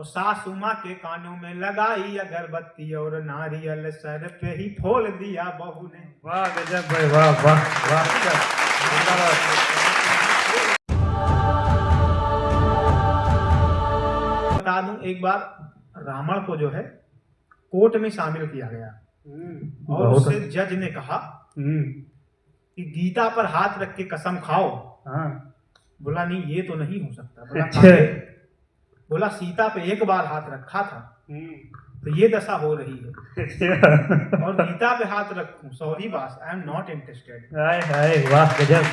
और सासू माँ के कानों में लगाई अगरबत्ती और नारियल सर पे ही फोड़ दिया बहू ने। वाह गजब भाई, वाह वाह वाह गजब। बता दूं, एक बार रावण को जो है कोर्ट में शामिल किया गया और उससे जज ने कहा कि गीता पर हाथ रख के कसम खाओ। हाँ। बोला नहीं, ये तो नहीं हो सकता। बोला अच्छा। काहे? बोला सीता पे एक बार हाथ रखा था तो ये दशा हो रही है, और गीता पे हाथ रखूं, sorry boss, I am not interested. हाय हाय वाह गजब।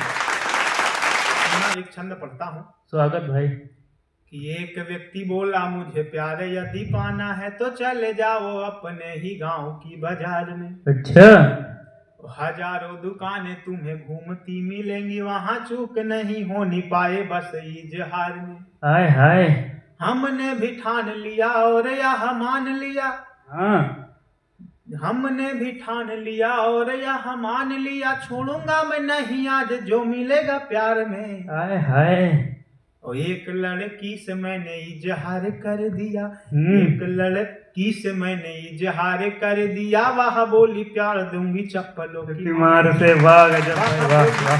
मैं एक छंद पढ़ता हूँ। स्वागत भाई। कि एक व्यक्ति बोला मुझे प्यार यदि पाना है तो चले जाओ अपने ही गांव की बाजार में। अच्छा। हजारों दुकानें तुम्हें घूमती मिलेंगी, वहां चूक नहीं होनी पाए बस इजहार में। हाय हाय। हमने भी ठान लिया और यह मान लिया, हाँ। हमने भी ठान लिया और यह मान लिया, छोड़ूंगा मैं नहीं आज जो मिलेगा प्यार में। हाय हाय। और एक लड़की से मैंने इजहार कर दिया, हम्म। एक लड़की से मैंने इजहार कर दिया, वह बोली प्यार दूंगी चप्पलों की मार से। वाह गजब भाई, वाह वाह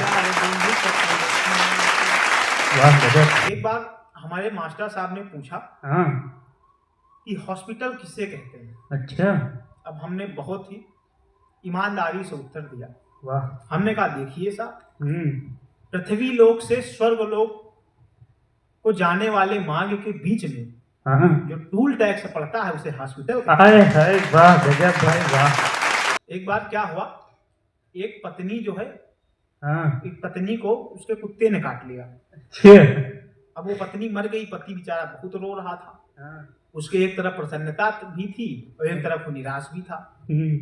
वाह गजब। एक बार हमारे मास्टर साहब ने पूछा हाँ। कि हॉस्पिटल किसे कहते हैं। अच्छा। अब हमने बहुत ही ईमानदारी से उत्तर दिया। वाह। हमने कहा देखिए साहब, पृथ्वी लोक से स्वर्ग लोक को जाने वाले मार्ग के बीच में हाँ। जो टूल टैक्स पड़ता है उसे हॉस्पिटल कहते हैं। हाय हाय वाह गजब भाई, वाह। एक बार क्या हुआ, एक पत्नी जो है, हाँ। एक पत्नी को उसके कुत्ते ने काट लिया। अच्छा। अब वो पत्नी मर गई, पति बेचारा बहुत रो रहा था। हाँ। उसके एक तरफ प्रसन्नता भी थी और एक तरफ निराश भी था।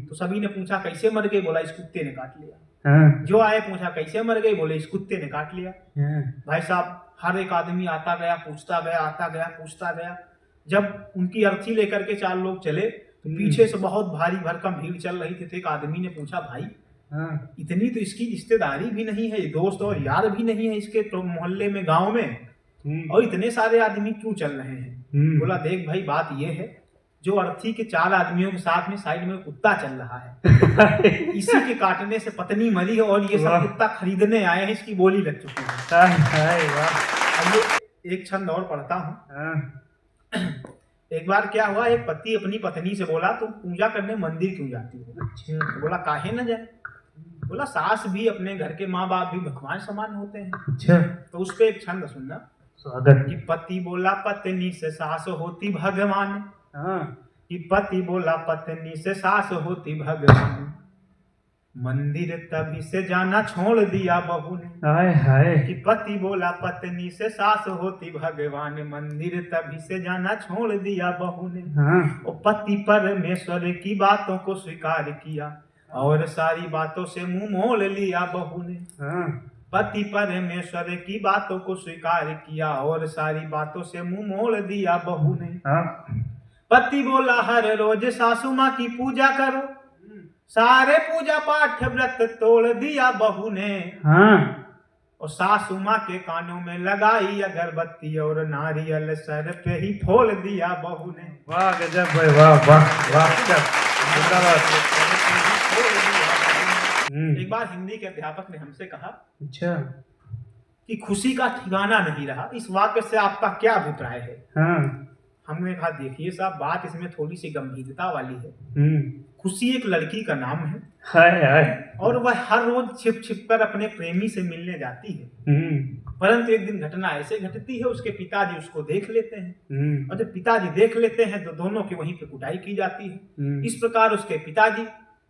तो सभी ने पूछा कैसे मर गई, बोला इस कुत्ते ने काट लिया। हाँ। जो आए पूछा कैसे मर गई, बोले इस कुत्ते ने काट लिया। हाँ। भाई साहब, हर एक आदमी आता गया, पूछता गया, आता गया, पूछता गया। जब उनकी अर्थी लेकर के 4 लोग चले तो पीछे से बहुत भारी भरकम भीड़ चल रही थी। तो एक आदमी ने पूछा भाई, हाँ। इतनी तो इसकी रिश्तेदारी भी नहीं है, दोस्त और यार भी नहीं है इसके तो मोहल्ले में, गांव में, और इतने सारे आदमी क्यों चल रहे हैं। बोला देख भाई, बात ये है, जो अर्थी के 4 आदमियों के साथ में साइड में कुत्ता चल रहा है, इसी के काटने से पत्नी मरी है और ये सब कुत्ता खरीदने आए हैं, इसकी बोली लग चुकी है। अब ये एक छंद और पढ़ता हूँ। एक बार क्या हुआ, एक पति अपनी पत्नी से बोला तुम पूजा करने मंदिर क्यों जाती हो। तो बोला काहे न जाए। बोला सास भी अपने घर के माँ बाप भी भगवान समान होते हैं। अच्छा। तो उस पे एक छंद सुनना। स्वागत। कि पति बोला पत्नी से सास होती भगवान, कि पति बोला पत्नी से सास होती भगवान, मंदिर तभी से जाना छोड़ दिया बहू ने। हाय हाय। कि पति बोला पत्नी से सास होती भगवान, मंदिर तभी से जाना छोड़ दिया बहू ने। और पति परमेश्वर की बातों को स्वीकार किया और सारी बातों से मुंह मोड़ लिया बहू ने। पति परमेश्वर की बातों को स्वीकार किया और सारी बातों से मुंह मोड़ दिया बहू ने। पति बोला हर रोज सासू माँ की पूजा करो, सारे पूजा पाठ व्रत तोड़ दिया बहू ने। और सासू माँ के कानों में लगाई अगरबत्ती और नारियल सर पे ही फोड़ दिया बहू ने। वाह गजब भाई, वाह वाह वाह गजब। एक बार हिंदी के अध्यापक ने हमसे कहा अच्छा कि खुशी का ठिकाना नहीं रहा, इस वाक्य से आपका क्या अभिप्राय है। हमने कहा देखिए साहब, बात इसमें थोड़ी सी गंभीरता वाली है। खुशी एक लड़की का नाम है। हाय हाय। और वह हर रोज छिप छिप कर अपने प्रेमी से मिलने जाती है। परंतु एक दिन घटना ऐसे घटती है, उसके पिताजी उसको देख लेते हैं, और जब पिताजी देख लेते हैं तो दोनों की वहीं पे कुटाई की जाती है। इस प्रकार उसके पिताजी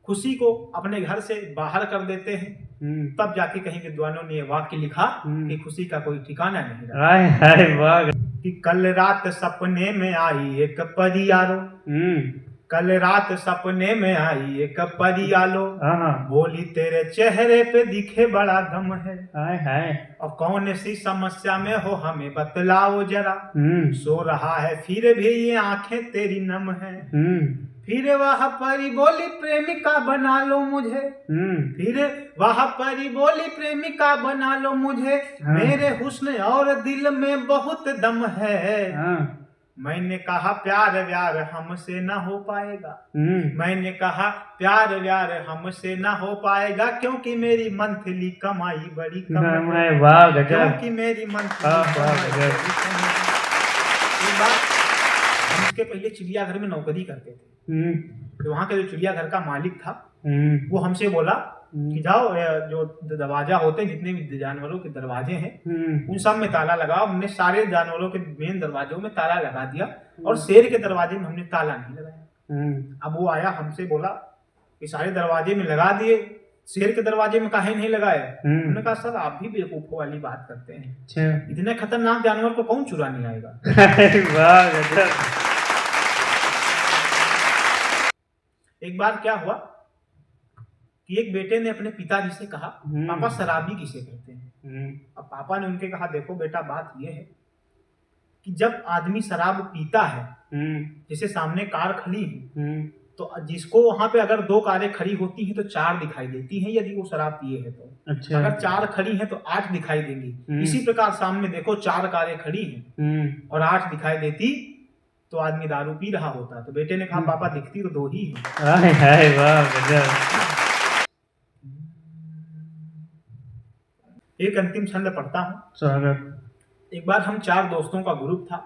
खुशी को अपने घर से बाहर कर देते हैं। तब जाके कहीं विद्वानों ने वाक्य लिखा कि खुशी का कोई ठिकाना नहीं रहा। हाय हाय वाह। कि कल रात सपने में आई एक परियारो, कल रात सपने में आई एक परियालो, बोली तेरे चेहरे पे दिखे बड़ा गम है। हाय हाय। और कौन सी समस्या में हो हमें बतलाओ जरा, सो रहा है फिर भी ये आंखें तेरी नम है। फिर वह परी बोली प्रेमिका बना लो मुझे, फिर वह परी बोली प्रेमिका बना लो मुझे, मेरे हुस्न और दिल में बहुत दम है। मैंने कहा प्यार व्यार हमसे ना हो पाएगा। मैंने कहा प्यार व्यार हमसे ना हो पाएगा, क्योंकि मेरी मंथली कमाई बड़ी कम है। वाह गजब। क्योंकि मेरी मंथली कमाई बड़ी कम है। एक बार हम उसके पहले चिड़ियाघर में नौकरी करते थे, तो वहाँ के जो चिड़ियाघर का मालिक था वो हमसे बोला कि जाओ जो दरवाजा होते हैं, जितने भी जानवरों के दरवाजे हैं उन सब में ताला लगाओ। हमने सारे जानवरों के मेन दरवाजों में ताला लगा दिया और शेर के दरवाजे में हमने ताला नहीं लगाया। अब वो आया हमसे बोला कि सारे दरवाजे में लगा दिए, शेर के दरवाजे में काहे नहीं लगाए? हमने कहा सर आप भी बेवकूफों वाली बात करते हैं, इतने खतरनाक जानवर को कौन चुराने आएगा। वाह गजब। एक बार क्या हुआ कि एक बेटे ने अपने पिताजी से कहा पापा शराबी किसे कहते हैं? अब पापा ने उनके कहा देखो बेटा बात यह है कि जब आदमी शराब पीता है, जैसे सामने कार खड़ी है तो जिसको वहां पे अगर 2 कारें खड़ी होती हैं तो 4 दिखाई देती हैं यदि वो शराब पिए है तो। अच्छा। अगर 4 खड़ी हैं तो 8 दिखाई देंगी। इसी प्रकार सामने देखो 4 कारें खड़ी हैं और 8 दिखाई देती तो आदमी दारू पी रहा होता। तो बेटे ने कहा पापा दिखती तो 2 ही है। हाय वाह गजब। एक अंतिम छंद पढ़ता हूँ। स्वागत। एक बार हम 4 दोस्तों का ग्रुप था,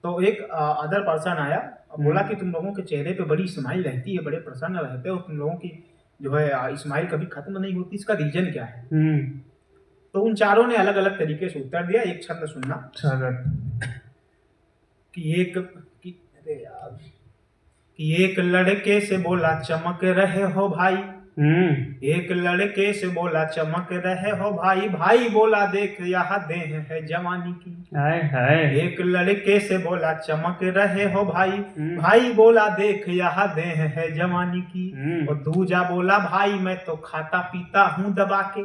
तो एक अदर पर्सन आया और बोला कि तुम लोगों के चेहरे पे बड़ी स्माइल रहती है, बड़े प्रसन्न रहते हो, तुम लोगों की जो है स्माइल कभी खत्म नहीं होती, इसका रीजन क्या है? तो उन चारों ने अलग अलग तरीके से उत्तर दिया। एक छंद सुनना। स्वागत। कि एक लड़के से बोला चमक रहे हो भाई, एक लड़के से बोला चमक रहे हो भाई, भाई बोला देख यहाँ देह है जवानी की। हाय हाय। एक लड़के से बोला चमक रहे हो भाई, भाई बोला देख यहाँ देह है जवानी की। और दूजा बोला भाई मैं तो खाता पीता हूँ दबा के।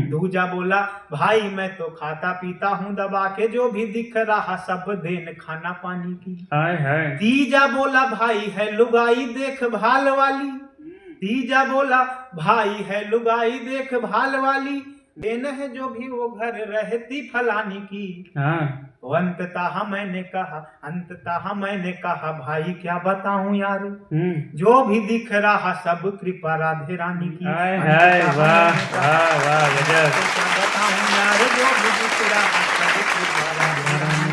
दूजा बोला भाई मैं तो खाता पीता हूँ दबा के, जो भी दिख रहा सब देन खाना पानी की। हाय हाय। तीजा बोला भाई है लुगाई देख भाल वाली, तीजा बोला भाई है लुगाई देख भाल वाली, देन है जो भी वो घर रहती फलानी की। तो अंततः मैंने कहा भाई क्या बताऊं यार, जो भी दिख रहा सब कृपा राधे रानी की। हाय हाय वाह वाह वाह गजब। क्या बताऊं यार, जो भी दिख रहा सब कृपा राधे रानी